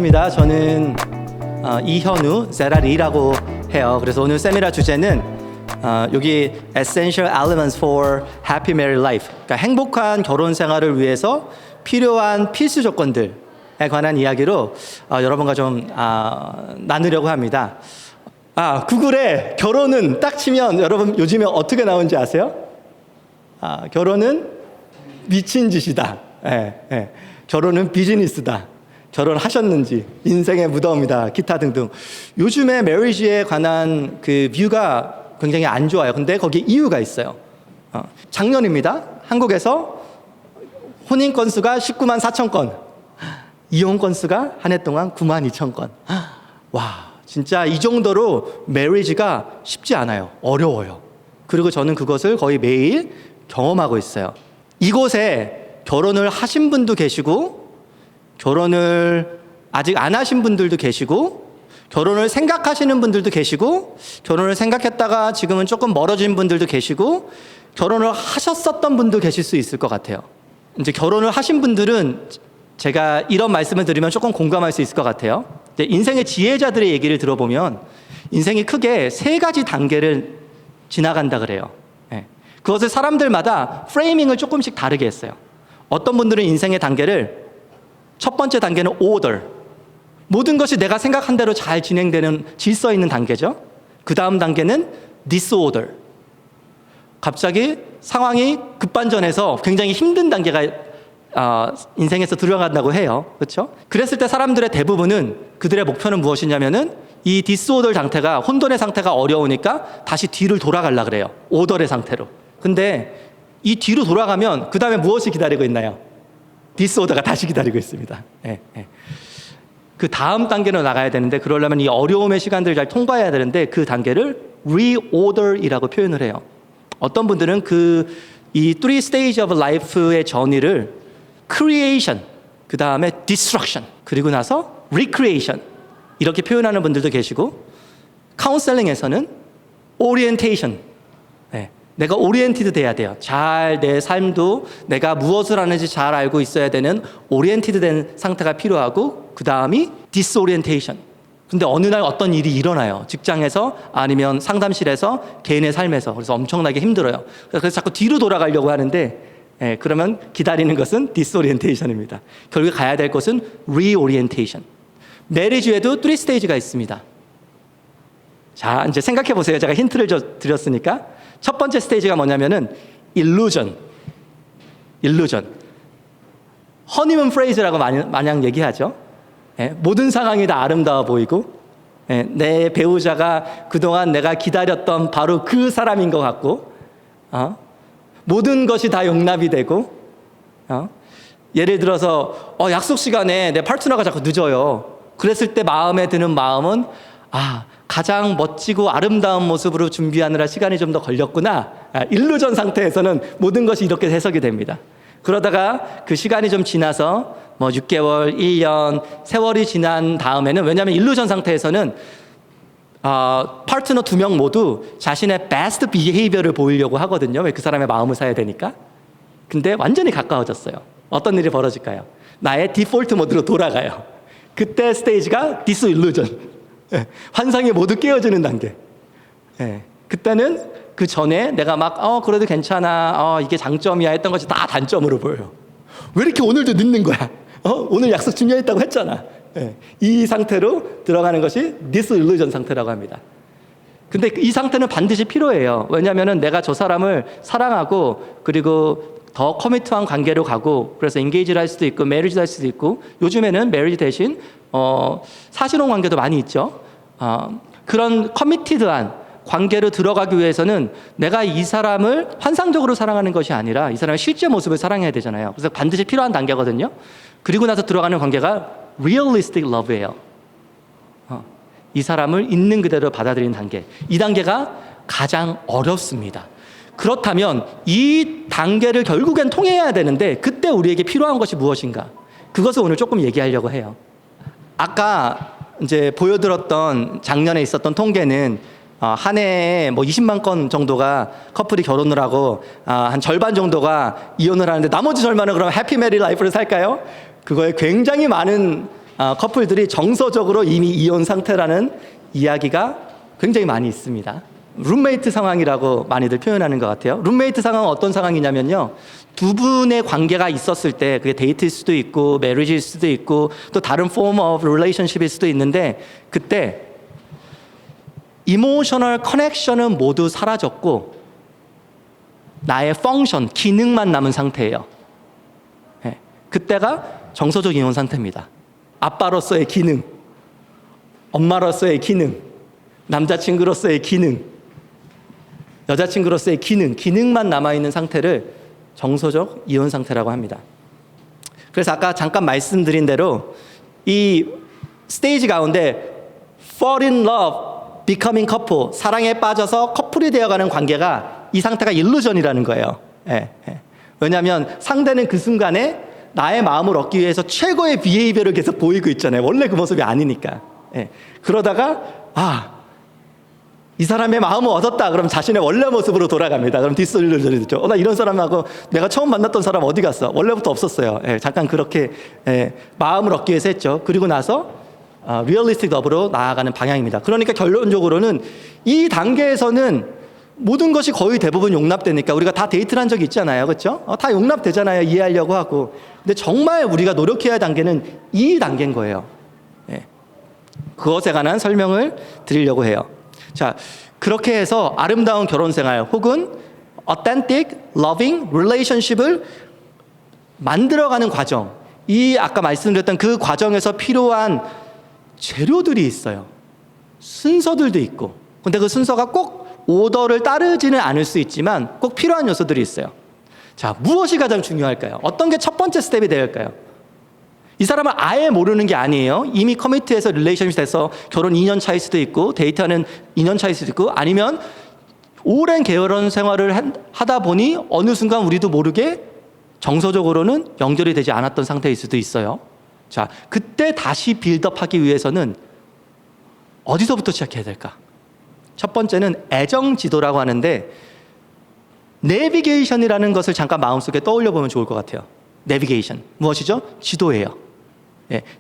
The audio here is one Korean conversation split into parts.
반갑습니다. 저는 이현우 제라리라고 해요. 그래서 오늘 세미나 주제는 여기 Essential Elements for Happy Married Life, 그러니까 행복한 결혼 생활을 위해서 필요한 필수 조건들에 관한 이야기로 여러분과 좀 나누려고 합니다. 구글에 결혼은 딱 치면 여러분 요즘에 어떻게 나오는지 아세요? 결혼은 미친 짓이다. 결혼은 비즈니스다. 결혼하셨는지, 인생의 무덤이다, 기타 등등. 요즘에 메리지에 관한 그 뷰가 굉장히 안 좋아요. 근데 거기에 이유가 있어요. 작년입니다. 한국에서 혼인 건수가 19만 4천 건, 이혼 건수가 한 해 동안 9만 2천 건. 와, 진짜 이 정도로 메리지가 쉽지 않아요. 어려워요. 그리고 저는 그것을 거의 매일 경험하고 있어요. 이곳에 결혼을 하신 분도 계시고, 결혼을 아직 안 하신 분들도 계시고, 결혼을 생각하시는 분들도 계시고, 결혼을 생각했다가 지금은 조금 멀어진 분들도 계시고, 결혼을 하셨었던 분도 계실 수 있을 것 같아요. 이제 결혼을 하신 분들은 제가 이런 말씀을 드리면 조금 공감할 수 있을 것 같아요. 인생의 지혜자들의 얘기를 들어보면 인생이 크게 3가지 단계를 지나간다 그래요. 그것을 사람들마다 프레이밍을 조금씩 다르게 했어요. 어떤 분들은 인생의 단계를 첫 번째 단계는 order, 모든 것이 내가 생각한 대로 잘 진행되는 질서 있는 단계죠. 그 다음 단계는 disorder, 갑자기 상황이 급반전해서 굉장히 힘든 단계가 인생에서 들어간다고 해요. 그렇죠? 그랬을 때 사람들의 대부분은 그들의 목표는 무엇이냐면은 이 disorder 상태가, 혼돈의 상태가 어려우니까 다시 뒤를 돌아가려고 그래요. order의 상태로. 근데 이 뒤로 돌아가면 그 다음에 무엇이 기다리고 있나요? 디스오더가 다시 기다리고 있습니다. 그 다음 단계로 나가야 되는데, 그러려면 이 어려움의 시간들을 잘 통과해야 되는데 그 단계를 reorder이라고 표현을 해요. 어떤 분들은 이 three stage of life의 전의를 creation, 그 다음에 destruction, 그리고 나서 recreation 이렇게 표현하는 분들도 계시고, 카운셀링에서는 orientation, 내가 오리엔티드 돼야 돼요. 잘 내 삶도 내가 무엇을 하는지 잘 알고 있어야 되는 오리엔티드 된 상태가 필요하고, 그 다음이 디스오리엔테이션. 근데 어느 날 어떤 일이 일어나요. 직장에서 아니면 상담실에서 개인의 삶에서. 그래서 엄청나게 힘들어요. 그래서 자꾸 뒤로 돌아가려고 하는데 그러면 기다리는 것은 디스오리엔테이션입니다. 결국 가야 될 곳은 리오리엔테이션. 메리지에도 3스테이지가 있습니다. 자, 이제 생각해 보세요. 제가 힌트를 드렸으니까. 첫 번째 스테이지가 뭐냐면은 illusion. 허니문 프레이즈라고 마냥 얘기하죠. 모든 상황이 다 아름다워 보이고, 내 배우자가 그동안 내가 기다렸던 바로 그 사람인 것 같고, 모든 것이 다 용납이 되고, 예를 들어서 약속 시간에 내 파트너가 자꾸 늦어요. 그랬을 때 마음에 드는 마음은 가장 멋지고 아름다운 모습으로 준비하느라 시간이 좀 더 걸렸구나. 일루전 상태에서는 모든 것이 이렇게 해석이 됩니다. 그러다가 그 시간이 좀 지나서 6개월, 1년, 세월이 지난 다음에는, 왜냐하면 일루전 상태에서는 파트너 2명 모두 자신의 베스트 비헤이비어를 보이려고 하거든요. 왜? 그 사람의 마음을 사야 되니까. 근데 완전히 가까워졌어요. 어떤 일이 벌어질까요? 나의 디폴트 모드로 돌아가요. 그때 스테이지가 디스일루전. 환상이 모두 깨어지는 단계. 그때는 그 전에 내가 막 그래도 괜찮아, 이게 장점이야 했던 것이 다 단점으로 보여요. 왜 이렇게 오늘도 늦는 거야? 오늘 약속 중요했다고 했잖아. 이 상태로 들어가는 것이 디스일루전 상태라고 합니다. 근데 이 상태는 반드시 필요해요. 왜냐하면 내가 저 사람을 사랑하고, 그리고 더 커미트한 관계로 가고, 그래서 인게이지를 할 수도 있고 메리지를 할 수도 있고, 요즘에는 메리지 대신 사실혼 관계도 많이 있죠. 그런 커미티드한 관계로 들어가기 위해서는 내가 이 사람을 환상적으로 사랑하는 것이 아니라 이 사람의 실제 모습을 사랑해야 되잖아요. 그래서 반드시 필요한 단계거든요. 그리고 나서 들어가는 관계가 realistic love예요. 이 사람을 있는 그대로 받아들이는 단계. 이 단계가 가장 어렵습니다. 그렇다면 이 단계를 결국엔 통해야 되는데, 그때 우리에게 필요한 것이 무엇인가? 그것을 오늘 조금 얘기하려고 해요. 아까 이제 보여드렸던 작년에 있었던 통계는 한 해에 20만 건 정도가 커플이 결혼을 하고 한 절반 정도가 이혼을 하는데, 나머지 절반은 그럼 해피 메리 라이프를 살까요? 그거에 굉장히 많은 커플들이 정서적으로 이미 이혼 상태라는 이야기가 굉장히 많이 있습니다. 룸메이트 상황이라고 많이들 표현하는 것 같아요. 룸메이트 상황은 어떤 상황이냐면요, 두 분의 관계가 있었을 때, 그게 데이트일 수도 있고 매리지일 수도 있고 또 다른 form of relationship일 수도 있는데, 그때 이모셔널 커넥션은 모두 사라졌고 나의 펑션, 기능만 남은 상태예요. 네. 그때가 정서적 이혼 상태입니다. 아빠로서의 기능, 엄마로서의 기능, 남자친구로서의 기능, 여자친구로서의 기능만 남아있는 상태를 정서적 이혼 상태라고 합니다. 그래서 아까 잠깐 말씀드린 대로 이 스테이지 가운데 fall in love, becoming couple, 사랑에 빠져서 커플이 되어가는 관계가, 이 상태가 일루전이라는 거예요. 왜냐하면 상대는 그 순간에 나의 마음을 얻기 위해서 최고의 비헤이비어를 계속 보이고 있잖아요. 원래 그 모습이 아니니까. 그러다가 이 사람의 마음을 얻었다 그럼 자신의 원래 모습으로 돌아갑니다. 그럼 디스일루전이 되죠. 나 이런 사람하고 내가 처음 만났던 사람 어디 갔어? 원래부터 없었어요. 잠깐 그렇게 마음을 얻기 위해서 했죠. 그리고 나서 리얼리스틱 러브로 나아가는 방향입니다. 그러니까 결론적으로는 이 단계에서는 모든 것이 거의 대부분 용납되니까, 우리가 다 데이트를 한 적이 있잖아요. 그렇죠? 다 용납되잖아요. 이해하려고 하고. 근데 정말 우리가 노력해야 할 단계는 이 단계인 거예요. 그것에 관한 설명을 드리려고 해요. 자, 그렇게 해서 아름다운 결혼 생활 혹은 authentic, loving relationship을 만들어가는 과정, 이 아까 말씀드렸던 그 과정에서 필요한 재료들이 있어요. 순서들도 있고. 근데 그 순서가 꼭 오더를 따르지는 않을 수 있지만 꼭 필요한 요소들이 있어요. 자, 무엇이 가장 중요할까요? 어떤 게 첫 번째 스텝이 될까요? 이 사람은 아예 모르는 게 아니에요. 이미 커미트해서 릴레이션십 돼서 결혼 2년 차일 수도 있고 데이트하는 2년 차일 수도 있고, 아니면 오랜 결혼 생활을 하다 보니 어느 순간 우리도 모르게 정서적으로는 연결이 되지 않았던 상태일 수도 있어요. 자, 그때 다시 빌드업하기 위해서는 어디서부터 시작해야 될까? 첫 번째는 애정 지도라고 하는데, 내비게이션이라는 것을 잠깐 마음속에 떠올려 보면 좋을 것 같아요. 내비게이션 무엇이죠? 지도예요.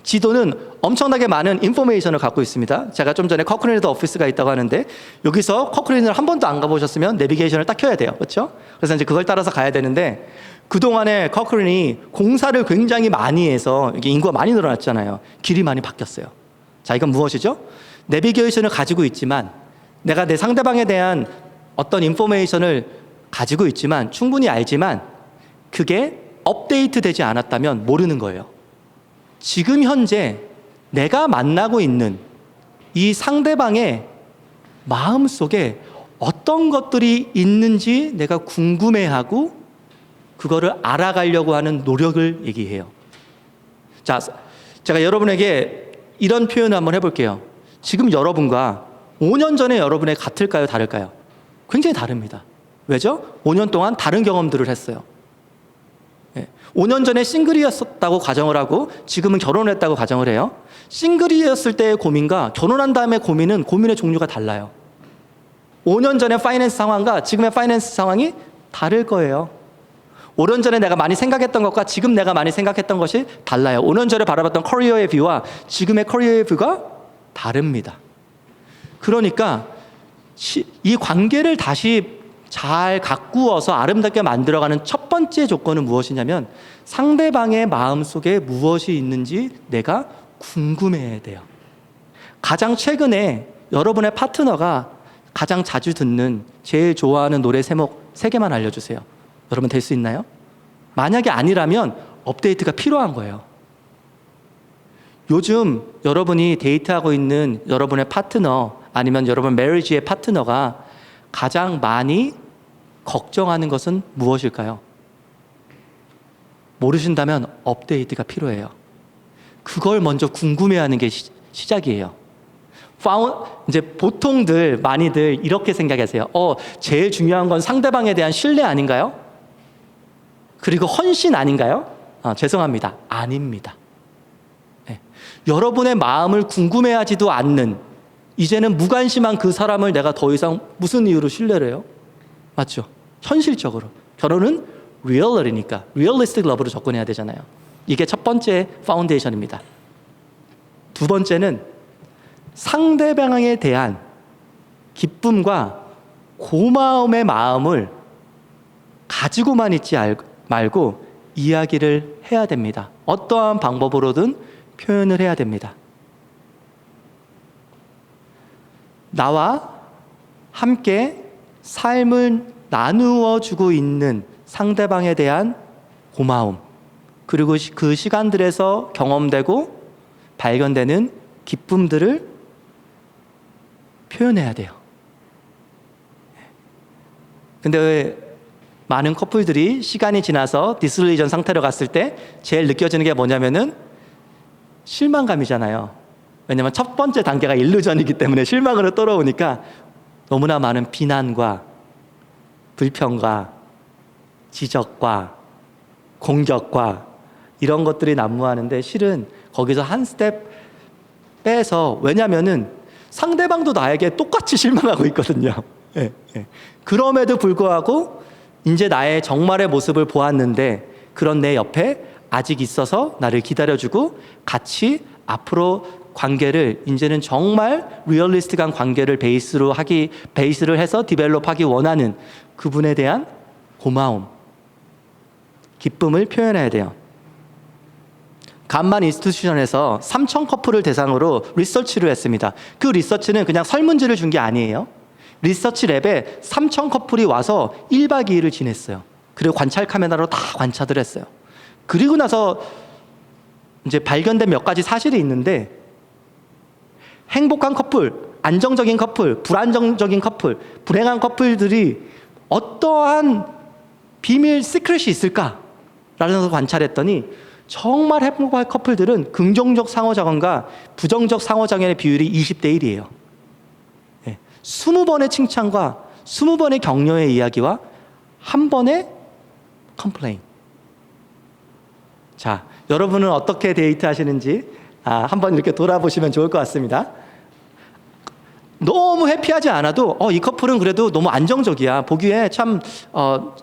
지도는 엄청나게 많은 인포메이션을 갖고 있습니다. 제가 좀 전에 커크레이더 오피스가 있다고 하는데, 여기서 커크레이더를 한 번도 안 가보셨으면 내비게이션을 딱 켜야 돼요. 그렇죠? 그래서 이제 그걸 따라서 가야 되는데, 그동안에 커크레인이 공사를 굉장히 많이 해서 이게 인구가 많이 늘어났잖아요. 길이 많이 바뀌었어요. 자, 이건 무엇이죠? 내비게이션을 가지고 있지만, 내가 내 상대방에 대한 어떤 인포메이션을 가지고 있지만, 충분히 알지만 그게 업데이트 되지 않았다면 모르는 거예요. 지금 현재 내가 만나고 있는 이 상대방의 마음속에 어떤 것들이 있는지 내가 궁금해하고 그거를 알아가려고 하는 노력을 얘기해요. 자, 제가 여러분에게 이런 표현을 한번 해볼게요. 지금 여러분과 5년 전에 여러분의 같을까요? 다를까요? 굉장히 다릅니다. 왜죠? 5년 동안 다른 경험들을 했어요. 5년 전에 싱글이었다고 가정을 하고 지금은 결혼을 했다고 가정을 해요. 싱글이었을 때의 고민과 결혼한 다음에 고민의 종류가 달라요. 5년 전의 파이낸스 상황과 지금의 파이낸스 상황이 다를 거예요. 5년 전에 내가 많이 생각했던 것과 지금 내가 많이 생각했던 것이 달라요. 5년 전에 바라봤던 커리어의 뷰와 지금의 커리어의 뷰가 다릅니다. 그러니까 이 관계를 다시 잘 가꾸어서 아름답게 만들어가는 첫 번째 조건은 무엇이냐면, 상대방의 마음속에 무엇이 있는지 내가 궁금해야 돼요. 가장 최근에 여러분의 파트너가 가장 자주 듣는, 제일 좋아하는 노래 제목 3개만 알려주세요. 여러분 될 수 있나요? 만약에 아니라면 업데이트가 필요한 거예요. 요즘 여러분이 데이트하고 있는 여러분의 파트너, 아니면 여러분 매리지의 파트너가 가장 많이 걱정하는 것은 무엇일까요? 모르신다면 업데이트가 필요해요. 그걸 먼저 궁금해하는 게 시작이에요. 이제 보통들 많이들 이렇게 생각하세요. 제일 중요한 건 상대방에 대한 신뢰 아닌가요? 그리고 헌신 아닌가요? 죄송합니다. 아닙니다. 여러분의 마음을 궁금해하지도 않는, 이제는 무관심한 그 사람을 내가 더 이상 무슨 이유로 신뢰를 해요? 맞죠? 현실적으로 결혼은 리얼러니까 리얼리스틱 러브로 접근해야 되잖아요. 이게 첫 번째 파운데이션입니다. 두 번째는 상대방에 대한 기쁨과 고마움의 마음을 가지고만 있지 말고 이야기를 해야 됩니다. 어떠한 방법으로든 표현을 해야 됩니다. 나와 함께 삶을 나누어 주고 있는 상대방에 대한 고마움, 그리고 그 시간들에서 경험되고 발견되는 기쁨들을 표현해야 돼요. 근데 왜 많은 커플들이 시간이 지나서 디스릴레이션 상태로 갔을 때 제일 느껴지는 게 뭐냐면은 실망감이잖아요. 왜냐면 첫 번째 단계가 일루전이기 때문에 실망으로 돌아오니까 너무나 많은 비난과 불평과 지적과 공격과 이런 것들이 난무하는데, 실은 거기서 한 스텝 빼서, 왜냐면은 상대방도 나에게 똑같이 실망하고 있거든요. 예, 예. 그럼에도 불구하고 이제 나의 정말의 모습을 보았는데 그런 내 옆에 아직 있어서 나를 기다려주고 같이 앞으로 관계를, 이제는 정말 리얼리스틱한 관계를 베이스를 해서 디벨롭하기 원하는 그분에 대한 고마움, 기쁨을 표현해야 돼요. 간만 인스티튜션에서 3,000 커플을 대상으로 리서치를 했습니다. 그 리서치는 그냥 설문지를 준 게 아니에요. 리서치 랩에 3,000 커플이 와서 1박 2일을 지냈어요. 그리고 관찰 카메라로 다 관찰을 했어요. 그리고 나서 이제 발견된 몇 가지 사실이 있는데, 행복한 커플, 안정적인 커플, 불안정적인 커플, 불행한 커플들이 어떠한 비밀 시크릿이 있을까라는 걸 관찰했더니 정말 행복한 커플들은 긍정적 상호작용과 부정적 상호작용의 비율이 20대 1이에요. 20번의 칭찬과 20번의 격려의 이야기와 한 번의 컴플레인. 자, 여러분은 어떻게 데이트 하시는지 한번 이렇게 돌아보시면 좋을 것 같습니다. 너무 해피하지 않아도 이 커플은 그래도 너무 안정적이야, 보기에 참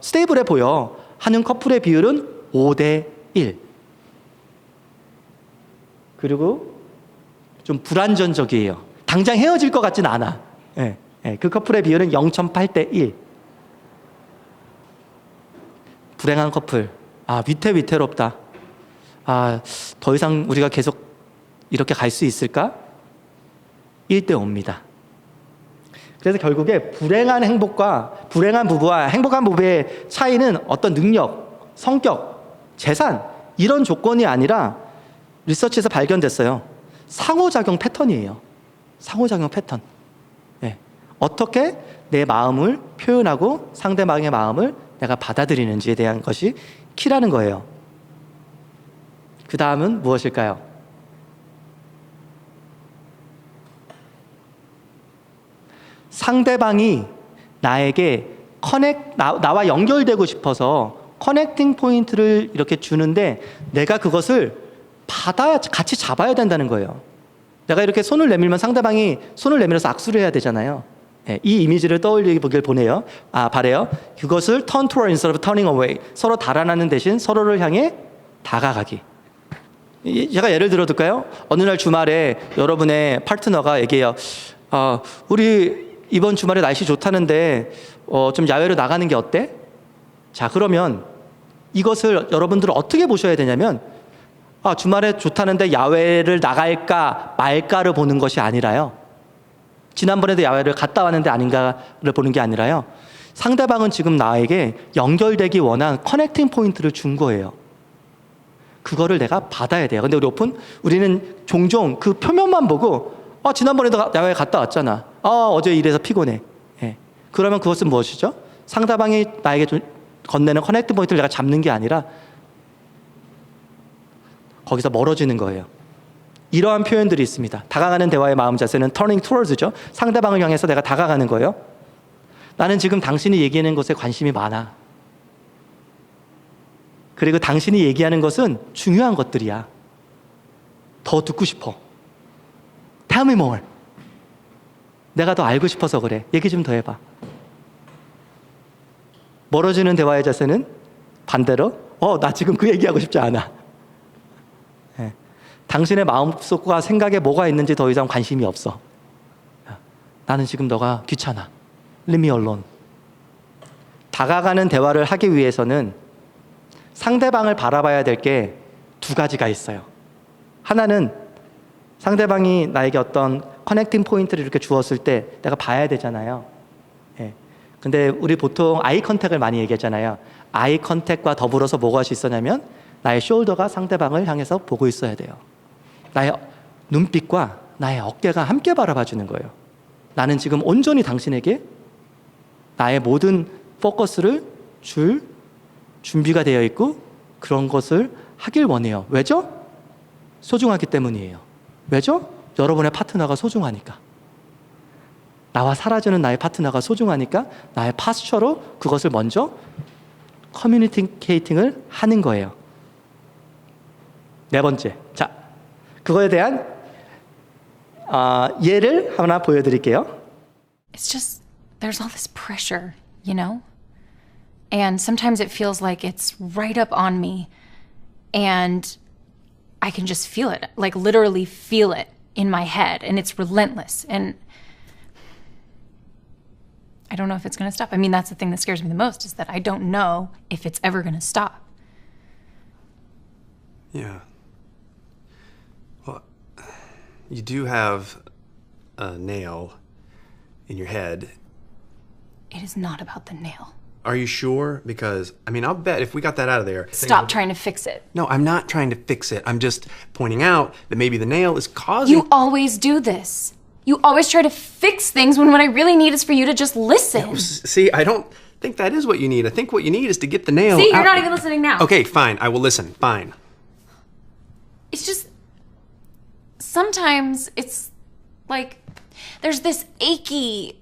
스테이블해 보여 하는 커플의 비율은 5대 1. 그리고 좀 불안전적이에요. 당장 헤어질 것 같진 않아. 그 커플의 비율은 0.8대 1. 불행한 커플, 위태롭다. 더 이상 우리가 계속 이렇게 갈 수 있을까? 1대 5입니다. 그래서 결국에 불행한 행복과 불행한 부부와 행복한 부부의 차이는 어떤 능력, 성격, 재산 이런 조건이 아니라 리서치에서 발견됐어요. 상호작용 패턴이에요. 상호작용 패턴. 어떻게 내 마음을 표현하고 상대방의 마음을 내가 받아들이는지에 대한 것이 키라는 거예요. 그 다음은 무엇일까요? 상대방이 나에게 나와 연결되고 싶어서 커넥팅 포인트를 이렇게 주는데 내가 그것을 같이 잡아야 된다는 거예요. 내가 이렇게 손을 내밀면 상대방이 손을 내밀어서 악수를 해야 되잖아요. 이 이미지를 떠올리길 바래요. 그것을 turn toward instead of turning away. 서로 달아나는 대신 서로를 향해 다가가기. 제가 예를 들어 둘까요? 어느 날 주말에 여러분의 파트너가 얘기해요. 우리 이번 주말에 날씨 좋다는데 좀 야외로 나가는 게 어때? 자, 그러면 이것을 여러분들은 어떻게 보셔야 되냐면, 주말에 좋다는데 야외를 나갈까 말까를 보는 것이 아니라요. 지난번에도 야외를 갔다 왔는데 아닌가를 보는 게 아니라요. 상대방은 지금 나에게 연결되기 원한 커넥팅 포인트를 준 거예요. 그거를 내가 받아야 돼요. 근데 우리는 종종 그 표면만 보고 지난번에도 야외에 갔다 왔잖아. 어제 일해서 피곤해. 그러면 그것은 무엇이죠? 상대방이 나에게 건네는 커넥팅 포인트를 내가 잡는 게 아니라 거기서 멀어지는 거예요. 이러한 표현들이 있습니다. 다가가는 대화의 마음 자세는 turning towards죠. 상대방을 향해서 내가 다가가는 거예요. 나는 지금 당신이 얘기하는 것에 관심이 많아. 그리고 당신이 얘기하는 것은 중요한 것들이야. 더 듣고 싶어. Tell me more. 내가 더 알고 싶어서 그래. 얘기 좀 더 해봐. 멀어지는 대화의 자세는 반대로 나 지금 그 얘기하고 싶지 않아. 당신의 마음속과 생각에 뭐가 있는지 더 이상 관심이 없어. 나는 지금 너가 귀찮아. Leave me alone. 다가가는 대화를 하기 위해서는 상대방을 바라봐야 될 게 두 가지가 있어요. 하나는 상대방이 나에게 어떤 커넥팅 포인트를 이렇게 주었을 때 내가 봐야 되잖아요. 예. 근데 우리 보통 아이 컨택을 많이 얘기하잖아요. 아이 컨택과 더불어서 뭐가 있었냐면 나의 숄더가 상대방을 향해서 보고 있어야 돼요. 나의 눈빛과 나의 어깨가 함께 바라봐 주는 거예요. 나는 지금 온전히 당신에게 나의 모든 포커스를 줄 준비가 되어 있고 그런 것을 하길 원해요. 왜죠? 소중하기 때문이에요. 왜죠? 여러분의 파트너가 소중하니까. 나와 사라지는 나의 파트너가 소중하니까 나의 파스처로 그것을 먼저 커뮤니케이팅을 하는 거예요. 네 번째. 자, 그거에 대한 예를 하나 보여드릴게요. It's just, there's all this pressure, you know? And sometimes it feels like it's right up on me. And I can just feel it, like literally feel it in my head. And it's relentless. And I don't know if it's going to stop. I mean, that's the thing that scares me the most, is that I don't know if it's ever going to stop. Yeah. Well, you do have a nail in your head. It is not about the nail. Are you sure? Because, I mean, I'll bet if we got that out of there... Stop trying to fix it. No, I'm not trying to fix it. I'm just pointing out that maybe the nail is causing... You always do this. You always try to fix things when what I really need is for you to just listen. See, I don't think that is what you need. I think what you need is to get the nail See, you're out. not even listening now. Okay, fine. I will listen. Fine. It's just, sometimes it's like there's this achy,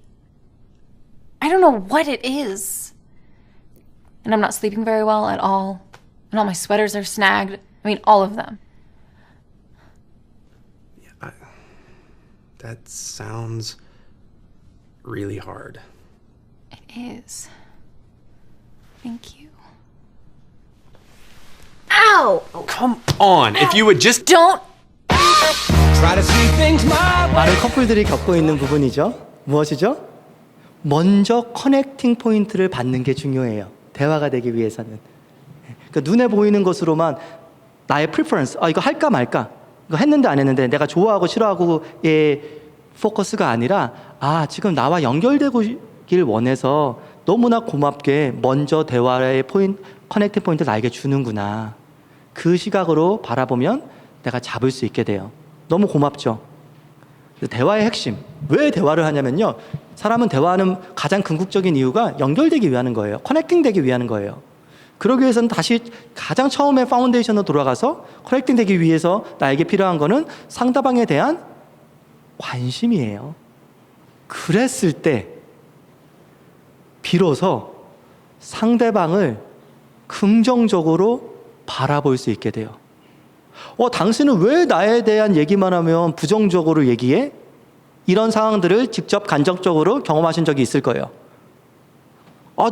I don't know what it is. And I'm not sleeping very well at all. And all my sweaters are snagged. I mean, all of them. Yeah, that sounds really hard. It is. Thank you. Ow! Oh, come on. If you would just... Don't! 많은 커플들이 겪고 있는 부분이죠. 무엇이죠? 먼저 커넥팅 포인트를 받는 게 중요해요. 대화가 되기 위해서는. 그러니까 눈에 보이는 것으로만 나의 프리퍼런스, 이거 할까 말까, 이거 했는데 안 했는데 내가 좋아하고 싫어하고의 포커스가 아니라 지금 나와 연결되길 원해서 너무나 고맙게 먼저 대화의 커넥팅 포인트를 나에게 주는구나. 그 시각으로 바라보면 내가 잡을 수 있게 돼요. 너무 고맙죠. 대화의 핵심. 왜 대화를 하냐면요. 사람은 대화하는 가장 궁극적인 이유가 연결되기 위한 거예요. 커넥팅 되기 위한 거예요. 그러기 위해서는 다시 가장 처음에 파운데이션으로 돌아가서 커넥팅 되기 위해서 나에게 필요한 거는 상대방에 대한 관심이에요. 그랬을 때 비로소 상대방을 긍정적으로 바라볼 수 있게 돼요. 당신은 왜 나에 대한 얘기만 하면 부정적으로 얘기해? 이런 상황들을 직접 간접적으로 경험하신 적이 있을 거예요.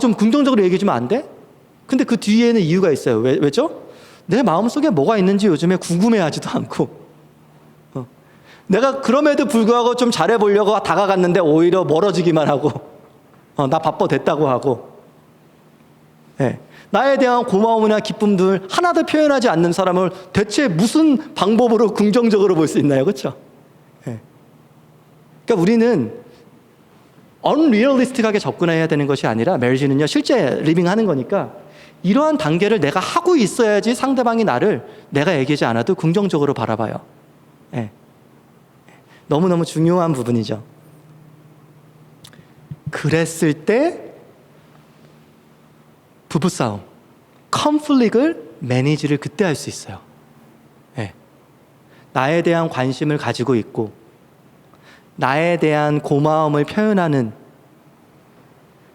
좀 긍정적으로 얘기해 주면 안 돼? 근데 그 뒤에는 이유가 있어요. 왜죠? 내 마음속에 뭐가 있는지 요즘에 궁금해하지도 않고 내가 그럼에도 불구하고 좀 잘해보려고 다가갔는데 오히려 멀어지기만 하고 나 바빠 됐다고 하고 나에 대한 고마움이나 기쁨들 하나도 표현하지 않는 사람을 대체 무슨 방법으로 긍정적으로 볼 수 있나요? 그렇죠? 그러니까 우리는 unrealistic하게 접근해야 되는 것이 아니라 메리지는요 실제 리빙하는 거니까 이러한 단계를 내가 하고 있어야지 상대방이 나를 내가 얘기하지 않아도 긍정적으로 바라봐요. 너무너무 중요한 부분이죠. 그랬을 때 부부싸움, 컨플릭을 매니지를 그때 할 수 있어요. 나에 대한 관심을 가지고 있고 나에 대한 고마움을 표현하는,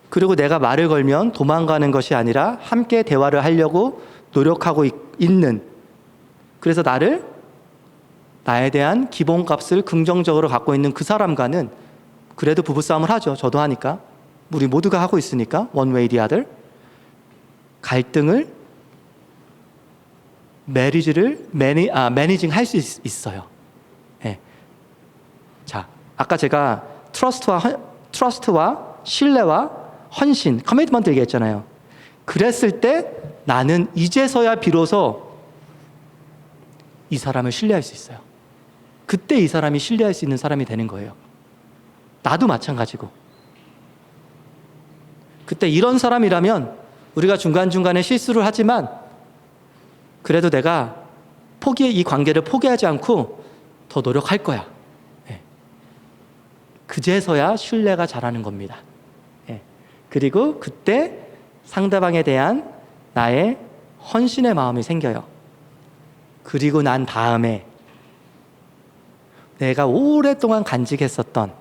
그리고 내가 말을 걸면 도망가는 것이 아니라 함께 대화를 하려고 노력하고 있는, 그래서 나에 대한 기본값을 긍정적으로 갖고 있는 그 사람과는 그래도 부부싸움을 하죠. 저도 하니까. 우리 모두가 하고 있으니까. one way the other. 갈등을 메리지를 매니징 할 수 있어요. 예. 자, 아까 제가 트러스트와 신뢰와 헌신, 커미트먼트 얘기했잖아요. 그랬을 때 나는 이제서야 비로소 이 사람을 신뢰할 수 있어요. 그때 이 사람이 신뢰할 수 있는 사람이 되는 거예요. 나도 마찬가지고. 그때 이런 사람이라면 우리가 중간중간에 실수를 하지만 그래도 내가 이 관계를 포기하지 않고 더 노력할 거야. 예. 그제서야 신뢰가 자라는 겁니다. 예. 그리고 그때 상대방에 대한 나의 헌신의 마음이 생겨요. 그리고 난 다음에 내가 오랫동안 간직했었던,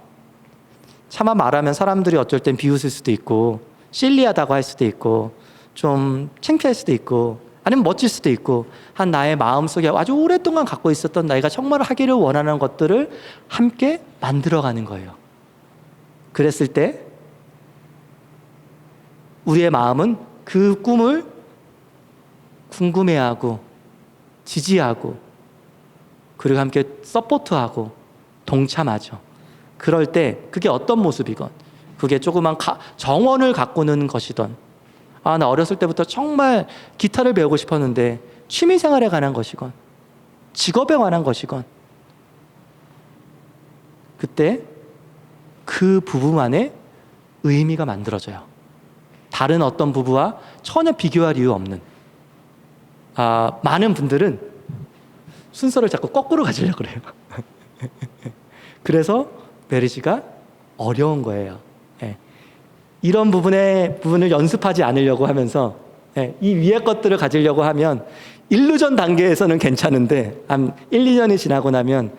차마 말하면 사람들이 어쩔 땐 비웃을 수도 있고 실리하다고 할 수도 있고 좀 창피할 수도 있고 아니면 멋질 수도 있고 한 나의 마음속에 아주 오랫동안 갖고 있었던 내가 정말 하기를 원하는 것들을 함께 만들어가는 거예요. 그랬을 때 우리의 마음은 그 꿈을 궁금해하고 지지하고 그리고 함께 서포트하고 동참하죠. 그럴 때 그게 어떤 모습이건, 그게 조그만 정원을 가꾸는 것이던, 나 어렸을 때부터 정말 기타를 배우고 싶었는데 취미생활에 관한 것이건 직업에 관한 것이건, 그때 그 부부만의 의미가 만들어져요. 다른 어떤 부부와 전혀 비교할 이유 없는. 많은 분들은 순서를 자꾸 거꾸로 가지려고 그래요. 그래서 메리지가 어려운 거예요. 예. 이런 부분을 연습하지 않으려고 하면서, 예, 이 위의 것들을 가지려고 하면 일루전 단계에서는 괜찮은데 한 1, 2년이 지나고 나면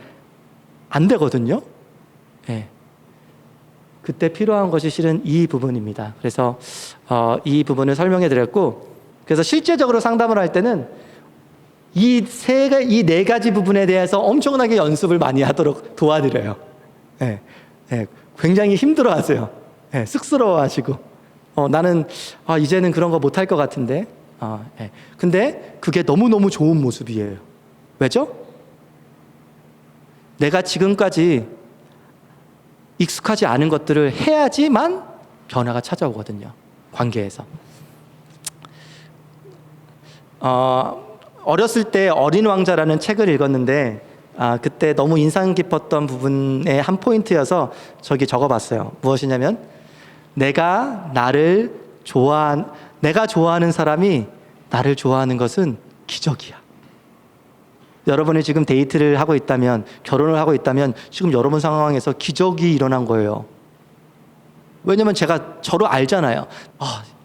안 되거든요. 예. 그때 필요한 것이 실은 이 부분입니다. 그래서 이 부분을 설명해 드렸고, 그래서 실제적으로 상담을 할 때는 이 네 가지 부분에 대해서 엄청나게 연습을 많이 하도록 도와드려요. 예, 예, 굉장히 힘들어하세요. 예, 쑥스러워하시고, 나는 이제는 그런 거 못할 것 같은데. 예. 근데 그게 너무너무 좋은 모습이에요. 왜죠? 내가 지금까지 익숙하지 않은 것들을 해야지만 변화가 찾아오거든요. 관계에서. 어렸을 때 어린 왕자라는 책을 읽었는데 그때 너무 인상 깊었던 부분의 한 포인트여서 저기 적어봤어요. 무엇이냐면, 내가 좋아하는 사람이 나를 좋아하는 것은 기적이야. 여러분이 지금 데이트를 하고 있다면, 결혼을 하고 있다면 지금 여러분 상황에서 기적이 일어난 거예요. 왜냐면 제가 저를 알잖아요.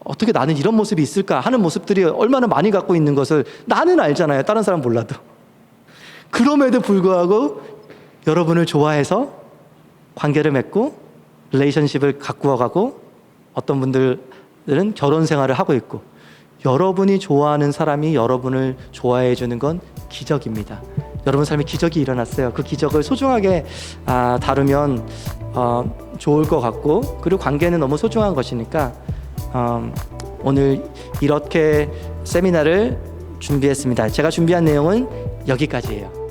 어떻게 나는 이런 모습이 있을까 하는 모습들이 얼마나 많이 갖고 있는 것을 나는 알잖아요. 다른 사람 몰라도. 그럼에도 불구하고 여러분을 좋아해서 관계를 맺고 릴레이션십을 가꾸어가고, 어떤 분들은 결혼 생활을 하고 있고, 여러분이 좋아하는 사람이 여러분을 좋아해 주는 건 기적입니다. 여러분 삶에 기적이 일어났어요. 그 기적을 소중하게 다루면 좋을 것 같고, 그리고 관계는 너무 소중한 것이니까 오늘 이렇게 세미나를 준비했습니다. 제가 준비한 내용은 여기까지예요.